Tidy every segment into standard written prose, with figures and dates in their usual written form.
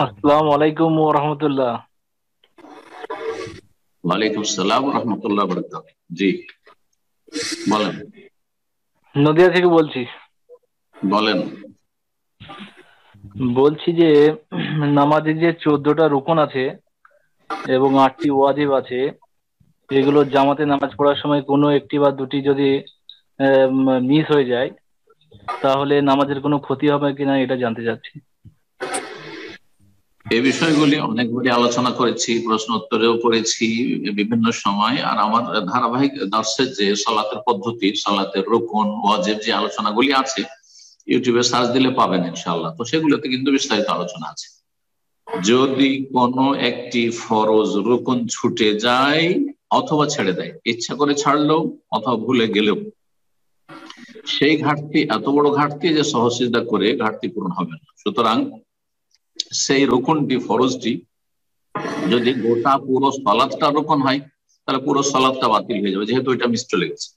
আসসালামু আলাইকুম ওয়া রাহমাতুল্লাহ। ওয়ালাইকুম আসসালাম রহমতুল্লাহ বরকাত। জি, বলেন। নদিয়া থেকে বলছি। বলেন। বলছি যে নামাজের যে 14টা রুকন আছে এবং 8টি ওয়াজিব আছে, এগুলো জামাতে নামাজ পড়ার সময় কোনো একটি বা দুটি যদি মিস হয়ে যায়, তাহলে নামাজের কোনো ক্ষতি হবে কিনা এটা জানতে চাচ্ছি। এই বিষয়গুলি অনেকগুলি আলোচনা করেছি, প্রশ্ন উত্তরেও করেছি বিভিন্ন সময়। আর আমার ধারাবাহিক দর্শের যে সালাতের পদ্ধতি, সালাতের রুকন ওয়াজিব যে আলোচনাগুলি আছে, ইউটিউবে সার্চ দিলে পাবেন ইনশাআল্লাহ। তো সেগুলোতে কিন্তু বিস্তারিত আলোচনা আছে। যদি কোনো একটি ফরজ রুকন ছুটে যায় অথবা ছেড়ে দেয়, ইচ্ছা করে ছাড়লেও অথবা ভুলে গেলেও, সেই ঘাটতি এত বড় ঘাটতি যে সহজসিদ্ধা করে ঘাটতি পূরণ হবে না। সুতরাং সেই রুকনটি, ফরজটি যদি গোটা পুরো সালাতটা রুকন হয়, তাহলে পুরো সালাতটা বাতিল হয়ে যাবে, যেহেতু এটা মিস চলে গেছে।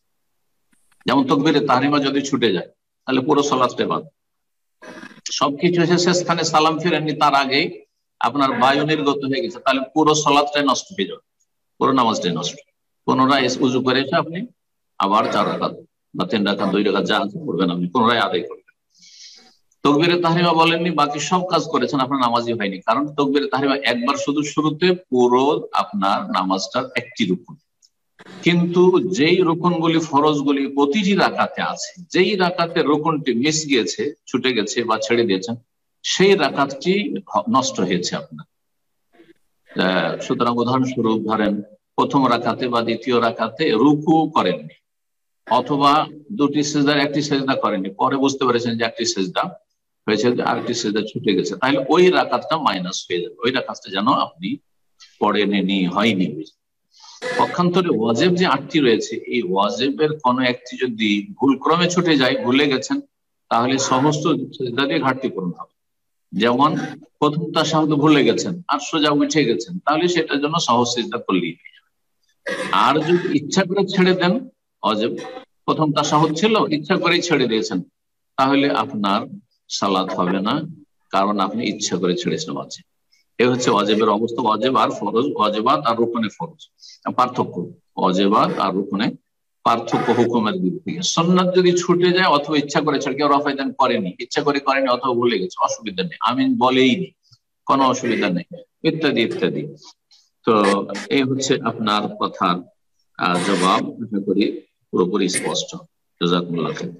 যেমন তাকবীরে তাহরিমা যদি ছুটে যায়, তাহলে পুরো সালাতটা বাদ। সবকিছু এসে শেষখানে সালাম ফিরেননি, তার আগেই আপনার বায়ু নির্গত হয়ে গেছে, তাহলে পুরো সালাতটাই নষ্ট হয়ে যাবে, পুরো নামাজটাই নষ্ট। পুনরায় উজু করে এসে আপনি আবার 4 রাকাত বা 3 রাকাত 2 রাকাত যা আছে পড়বেন, আপনি পুনরায় আদায় করবেন। তকবীরে তাহরিমা বলেননি, বাকি সব কাজ করেছেন, আপনার নামাজই হয়নি। কারণ তকবীরে তাহরিমা একবার শুধু শুরুতে, পুরো আপনার নামাজটার একটি রুকুন। কিন্তু যেই রুকুনগুলি, ফরজগুলি প্রতিটি রাকাতে আছে, যেই রাকাতে রুকুনটি মিস গিয়েছে, ছুটে গেছে বা ছেড়ে দিয়েছেন, সেই রাকাতটি নষ্ট হয়েছে আপনার। সুতরাং উদাহরণস্বরূপ ধরেন, প্রথম রাকাতে বা দ্বিতীয় রাকাতে রুকু করেননি, অথবা দুটি সেজদার একটি সেজদা করেননি, পরে বুঝতে পেরেছেন যে একটি সেজদা হয়েছে, আরেকটি সেজদা ছুটে গেছে, তাহলে ওই রাকাতটা মাইনাস হয়ে যাবে। ওই রাকাতটা যেন আপনি পড়েননি, হয়নি। পক্ষান্তরে ওয়াজিব যে 8টি রয়েছে, এই ওয়াজিবের কোনো একটি যদি ভুলক্রমে ছুটে যায়, ভুলে গেছেন, তাহলে সমস্ত সেজদা দিয়ে ঘাটতি পূরণ হবে। যেমন প্রথম তাশাহুদ ভুলে গেছেন আর সোজা উঠে গেছেন, তাহলে সেটার জন্য সহজ সিজদা করলেই হয়ে যাবে। আর যদি ইচ্ছা করে ছেড়ে দেন, ওয়াজিব প্রথম তাশাহুদ ছিল, ইচ্ছা করেই ছেড়ে দিয়েছেন, তাহলে আপনার সালাত হবে না, কারণ আপনি ইচ্ছা করে ছেড়েছেন ওয়াজিব। এ হচ্ছে ওয়াজিবের অবস্থা। ওয়াজিব আর ফরজ, ওয়াজিবাত আর রুকনে ফরজ পার্থক্য, ওয়াজিবাত আর রুকনে পার্থক্য হুকুমের দিক থেকে। সুন্নাত যদি ছুটে যায় অথবা ইচ্ছা করে ছেড়ে, কেউ রফায়দান করেনি, ইচ্ছা করে করেনি অথবা ভুলে গেছে, অসুবিধা নেই, আমিন বলেইনি, কোনো অসুবিধা নেই, ইত্যাদি ইত্যাদি। তো এই হচ্ছে আপনার কথার জবাব। আশা করি পুরোপুরি স্পষ্ট। জাযাকুমুল্লাহ খাইর।